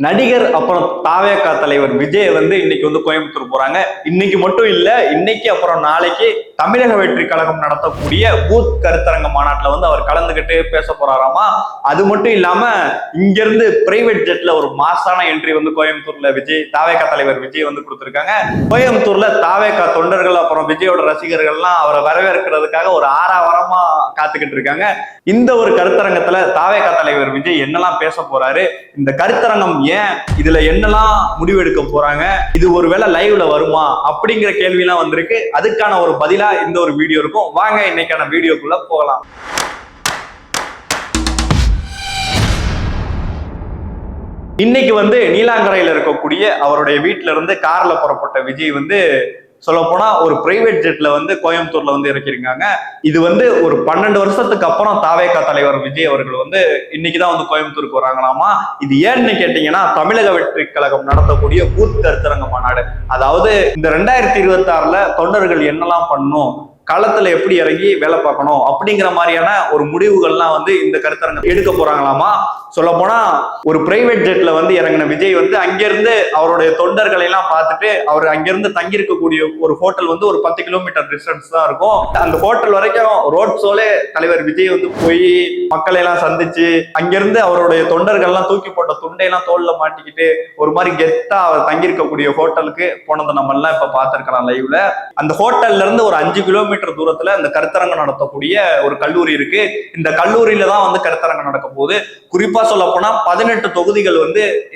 நடிகர் அப்புறம் தாவேகா தலைவர் விஜய் இன்னைக்கு கோயம்புத்தூர் போறாங்க. இன்னைக்கு மட்டும் இல்ல, இன்னைக்கு அப்புறம் நாளைக்கு தமிழக வெற்றி கழகம் நடத்தக்கூடிய பூத் கருத்தரங்க மாநாட்டுல அவர் கலந்துகிட்டு பேச போறாராமா. அது மட்டும் இல்லாம இங்க இருந்து பிரைவேட் ஜெட்ல ஒரு மாசான என்ட்ரி கோயம்புத்தூர்ல தாவேகா தலைவர் விஜய் கொடுத்திருக்காங்க. கோயம்புத்தூர்ல தாவேகா தொண்டர்கள் அப்புறம் விஜயோட ரசிகர்கள் எல்லாம் அவரை வரவேற்கிறதுக்காக ஒரு ஆறாவரமா காத்துக்கிட்டு இருக்காங்க. இந்த ஒரு கருத்தரங்கத்துல தாவேகா தலைவர் விஜய் என்னெல்லாம் பேச போறாரு, இந்த கருத்தரங்கம் ஏன், இதுல என்னெல்லாம் முடிவெடுக்க போறாங்க, இது ஒருவேளை லைவ்ல வருமா அப்படிங்கிற கேள்வி எல்லாம் வந்திருக்கு. அதுக்கான ஒரு பதிலா இந்த ஒரு வீடியோ இருக்கும். வாங்க இன்னைக்கான வீடியோக்குள்ள போகலாம். இன்னைக்கு நீலாங்கரையில இருக்கக்கூடிய அவருடைய வீட்டுல இருந்து கார்ல புறப்பட்ட விஜய் சொல்ல போனா ஒரு பிரைவேட் ஜெட்ல கோயம்புத்தூர்ல இறக்கிருக்காங்க. இது ஒரு 12 வருஷத்துக்கு அப்புறம் தாவேகா தலைவர் விஜய் அவர்கள் இன்னைக்குதான் கோயம்புத்தூருக்கு வராங்களாமா. இது ஏன்னு கேட்டீங்கன்னா, தமிழக வெற்றி கழகம் நடத்தக்கூடிய பூத் கருத்தரங்க மாநாடு. அதாவது இந்த 2026ல தொண்டர்கள் என்னெல்லாம் பண்ணும், களத்துல எப்படி இறங்கி வேலை பார்க்கணும் அப்படிங்கிற மாதிரியான ஒரு முடிவுகள்லாம் இந்த கருத்தரங்க எடுக்க போறாங்களாமா. சொல்ல போனா ஒரு பிரைவேட் ஜெட்ல இறங்கின விஜய் அங்கிருந்து அவருடைய தொண்டர்களை எல்லாம் பார்த்துட்டு அவர் அங்கிருந்து தங்கி இருக்கக்கூடிய ஒரு ஹோட்டல் ஒரு 10 கிலோமீட்டர் டிஸ்டன்ஸ் தான் இருக்கும். அந்த ஹோட்டல் வரைக்கும் ரோட் ஷோலே தலைவர் விஜய் போய் மக்களை எல்லாம் சந்திச்சு அங்கிருந்து அவருடைய தொண்டர்கள் எல்லாம் தூக்கி போட்ட துண்டையெல்லாம் தோல்ல மாட்டிக்கிட்டு ஒரு மாதிரி கெத்தா அவர் தங்கி இருக்கக்கூடிய ஹோட்டலுக்கு போனதை நம்ம எல்லாம் இப்ப பார்த்திருக்கலாம் லைவ்ல. அந்த ஹோட்டல்ல இருந்து ஒரு 5 கிலோமீட்டர் தூரத்துல அந்த கருத்தரங்கம் நடத்தக்கூடிய ஒரு கல்லூரி இருக்கு. இந்த கல்லூரியில தான் கருத்தரங்கம் நடக்க போகுது. குறிப்பா சொல்ல போனா 18 தொகுதிகள்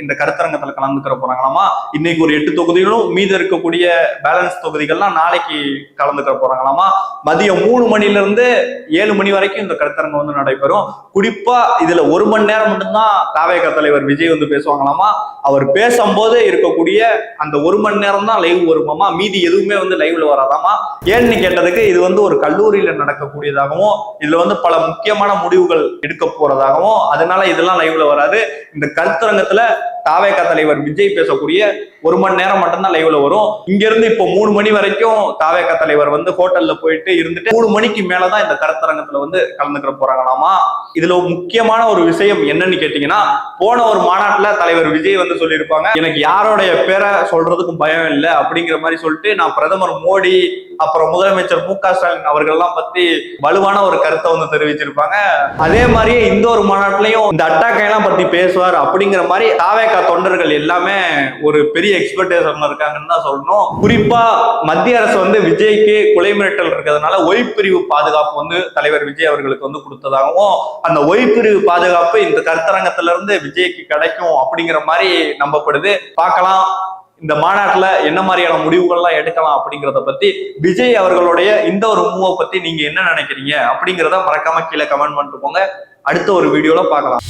இந்த கருத்தரங்கத்துல கலந்துக்கிற போறாங்களாமா. இன்னைக்கு ஒரு 8 தொகுதிகளும் மீது இருக்கக்கூடிய பேலன்ஸ் தொகுதிகள்லாம் நாளைக்கு கலந்துக்கிற போறாங்களாமா. மதியம் 3 மணில இருந்து 7 மணி வரைக்கும் இந்த கருத்தரங்கம் நடைபெறும். குறிப்பா இதுல 1 மணி நேரம் மட்டும்தான் தாவேகா தலைவர் விஜய் பேசுவாங்களாமா. அவர் பேசும்போது இருக்கக்கூடிய அந்த 1 மணி நேரம் தான் லைவ் வருமாமா. மீதி எதுவுமே லைவ்ல வராதாமா. ஏன்னு கேட்டதுக்கு இது ஒரு கல்லூரியில நடக்கக்கூடியதாகவும் இதுல பல முக்கியமான முடிவுகள் எடுக்க போறதாகவும், அதனால இதெல்லாம் லைவ்ல வராது. இந்த கருத்தரங்கத்துல தாவேகா தலைவர் விஜய் பேசக்கூடிய 1 மணி நேரம் மட்டும்தான் லைவ்ல வரும். இங்க இருந்து இப்போ 3 மணி வரைக்கும் தாவேகா தலைவர் ஹோட்டல்ல போயிட்டு இருந்துட்டு 3 மணிக்கு மேலதான் இந்த கருத்தரங்கத்துல கலந்துக்கிற போறாங்களாமா. இதுல முக்கியமான ஒரு விஷயம் என்னன்னு கேட்டீங்கன்னா, போன ஒரு மாநாட்டுல தலைவர் விஜய் சொல்லியிருப்பாங்க, எனக்கு யாரோடைய பேரை சொல்றதுக்கும் பயம் இல்லை அப்படிங்கிற மாதிரி சொல்லிட்டு நான் பிரதமர் மோடி அப்புறம் முதலமைச்சர் மு.க. ஸ்டாலின் அவர்கள் எல்லாம் பத்தி வலுவான ஒரு கருத்தை தெரிவிச்சிருப்பாங்க. அதே மாதிரியே இந்த ஒரு மாநாட்டிலையும் இந்த அட்டாக்கை எல்லாம் பத்தி பேசுவார் அப்படிங்கிற மாதிரி தாவேகா தொண்டர்கள் எல்லாமே ஒரு பெரிய எக்ஸ்பெக்டேஷன் இருக்காங்கன்னு தான் சொல்லணும். குறிப்பா மத்திய அரசு விஜய்க்கு கொலை மிரட்டல் இருக்கிறதுனால ஒய்பிரிவு பாதுகாப்பு தலைவர் விஜய் அவர்களுக்கு கொடுத்ததாகவும், அந்த ஒய்பிரிவு பாதுகாப்பு இந்த கருத்தரங்கத்துல இருந்து விஜய்க்கு கிடைக்கும் அப்படிங்கிற மாதிரி நம்பப்படுது. பார்க்கலாம் இந்த மாநாட்டுல என்ன மாதிரியான முடிவுகள்லாம் எடுக்கலாம் அப்படிங்கிறத பத்தி, விஜய் அவர்களுடைய இந்த ஒரு மூவை பத்தி நீங்க என்ன நினைக்கிறீங்க அப்படிங்கிறத மறக்காம கீழே கமெண்ட் பண்ணிட்டு போங்க. அடுத்த ஒரு வீடியோல பார்க்கலாம்.